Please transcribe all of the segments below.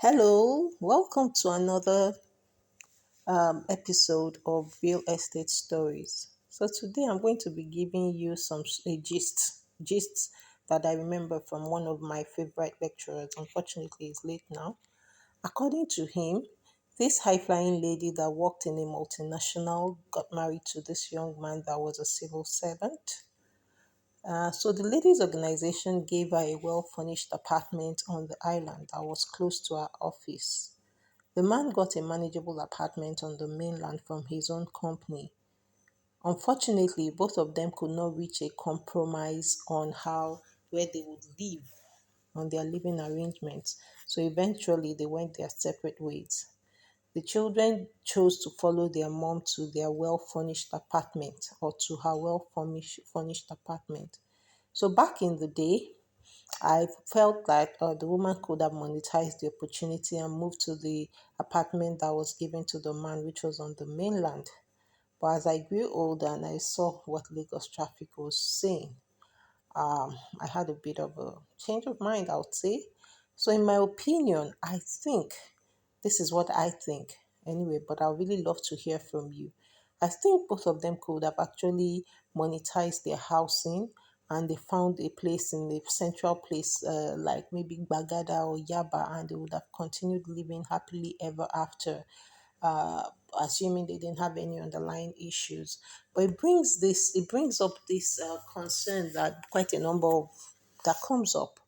Hello, welcome to another episode of Real Estate Stories. So today I'm going to be giving you some gists that I remember from one of my favorite lecturers. Unfortunately, he's late now. According to him, this high-flying lady that worked in a multinational got married to this young man that was a civil servant. So the ladies' organization gave her a well-furnished apartment on the island that was close to her office. The man got a manageable apartment on the mainland from his own company. Unfortunately, both of them could not reach a compromise on how where they would live on their living arrangements. So eventually they went their separate ways. The children chose to follow their mom to their well furnished apartment or to her well furnished apartment. So back in the day, I felt like the woman could have monetized the opportunity and moved to the apartment that was given to the man, which was on the mainland. But as I grew older and I saw what Lagos traffic was saying, I had a bit of a change of mind, I would say. So, in my opinion, I think this is what I think anyway, but I really love to hear from you. I think both of them could have actually monetized their housing and they found a place in the central place, like maybe Gbagada or Yaba, and they would have continued living happily ever after, uh, assuming they didn't have any underlying issues. But it brings up this concern that quite a number of that comes up.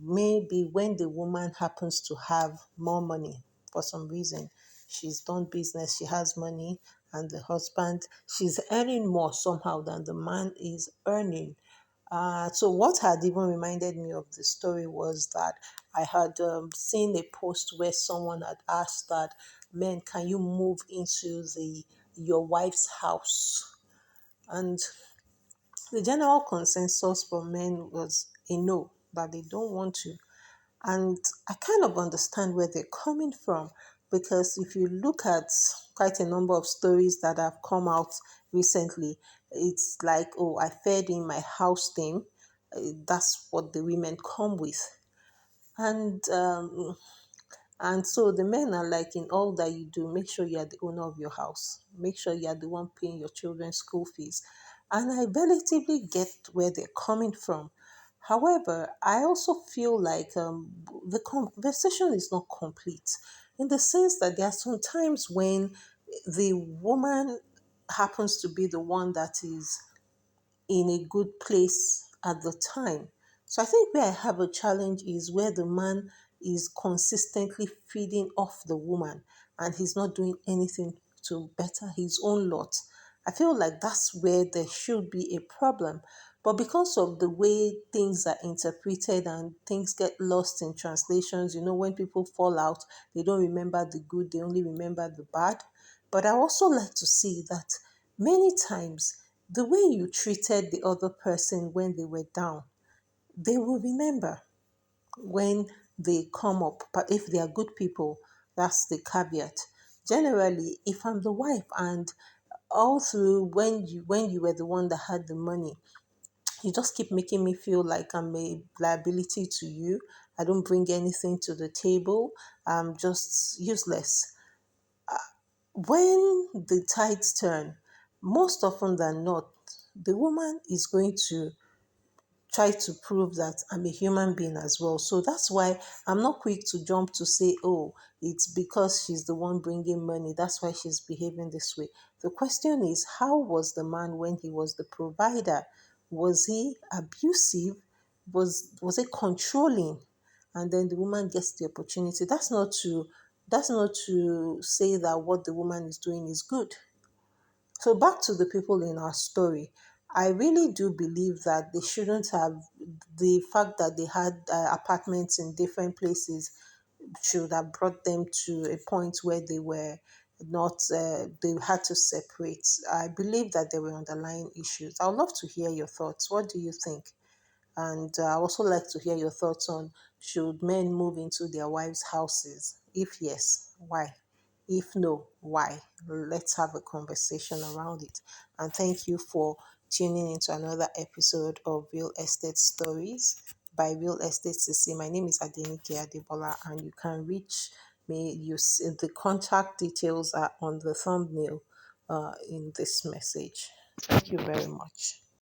Maybe when the woman happens to have more money for some reason, she's done business, she has money, and the husband, she's earning more somehow than the man is earning. So what had even reminded me of the story was that I had seen a post where someone had asked that, "Men, can you move into the your wife's house?" And the general consensus for men was a no, that they don't want to. And I kind of understand where they're coming from because if you look at quite a number of stories that have come out recently, it's like, oh, I fed in my house thing. That's what the women come with. And so the men are like, in all that you do, make sure you are the owner of your house. Make sure you are the one paying your children's school fees. And I relatively get where they're coming from. However, I also feel like the conversation is not complete in the sense that there are some times when the woman happens to be the one that is in a good place at the time. So I think where I have a challenge is where the man is consistently feeding off the woman and he's not doing anything to better his own lot. I feel like that's where there should be a problem. But because of the way things are interpreted and things get lost in translations, when people fall out, they don't remember the good, they only remember the bad. But I also like to see that many times the way you treated the other person when they were down, they will remember when they come up. But if they are good people, that's the caveat. Generally, if I'm the wife and all through when you were the one that had the money, you just keep making me feel like I'm a liability to you. I don't bring anything to the table. I'm just useless. When the tides turn, most often than not, the woman is going to try to prove that I'm a human being as well. So that's why I'm not quick to jump to say, oh, it's because she's the one bringing money. That's why she's behaving this way. The question is, how was the man when he was the provider? Was he abusive? Was it controlling? And then the woman gets the opportunity. That's not to say that what the woman is doing is good. So back to the people in our story, I really do believe that they shouldn't have the fact that they had apartments in different places should have brought them to a point where they were not they had to separate. I believe that there were underlying issues. I would love to hear your thoughts. What do you think? And I also like to hear your thoughts on should men move into their wives' houses? If yes, why? If no, why? Let's have a conversation around it. And thank you for tuning into another episode of Real Estate Stories. by Real Estate CC. My name is Adenike Adebola, and you can reach me. You see, the contact details are on the thumbnail in this message. Thank you very much.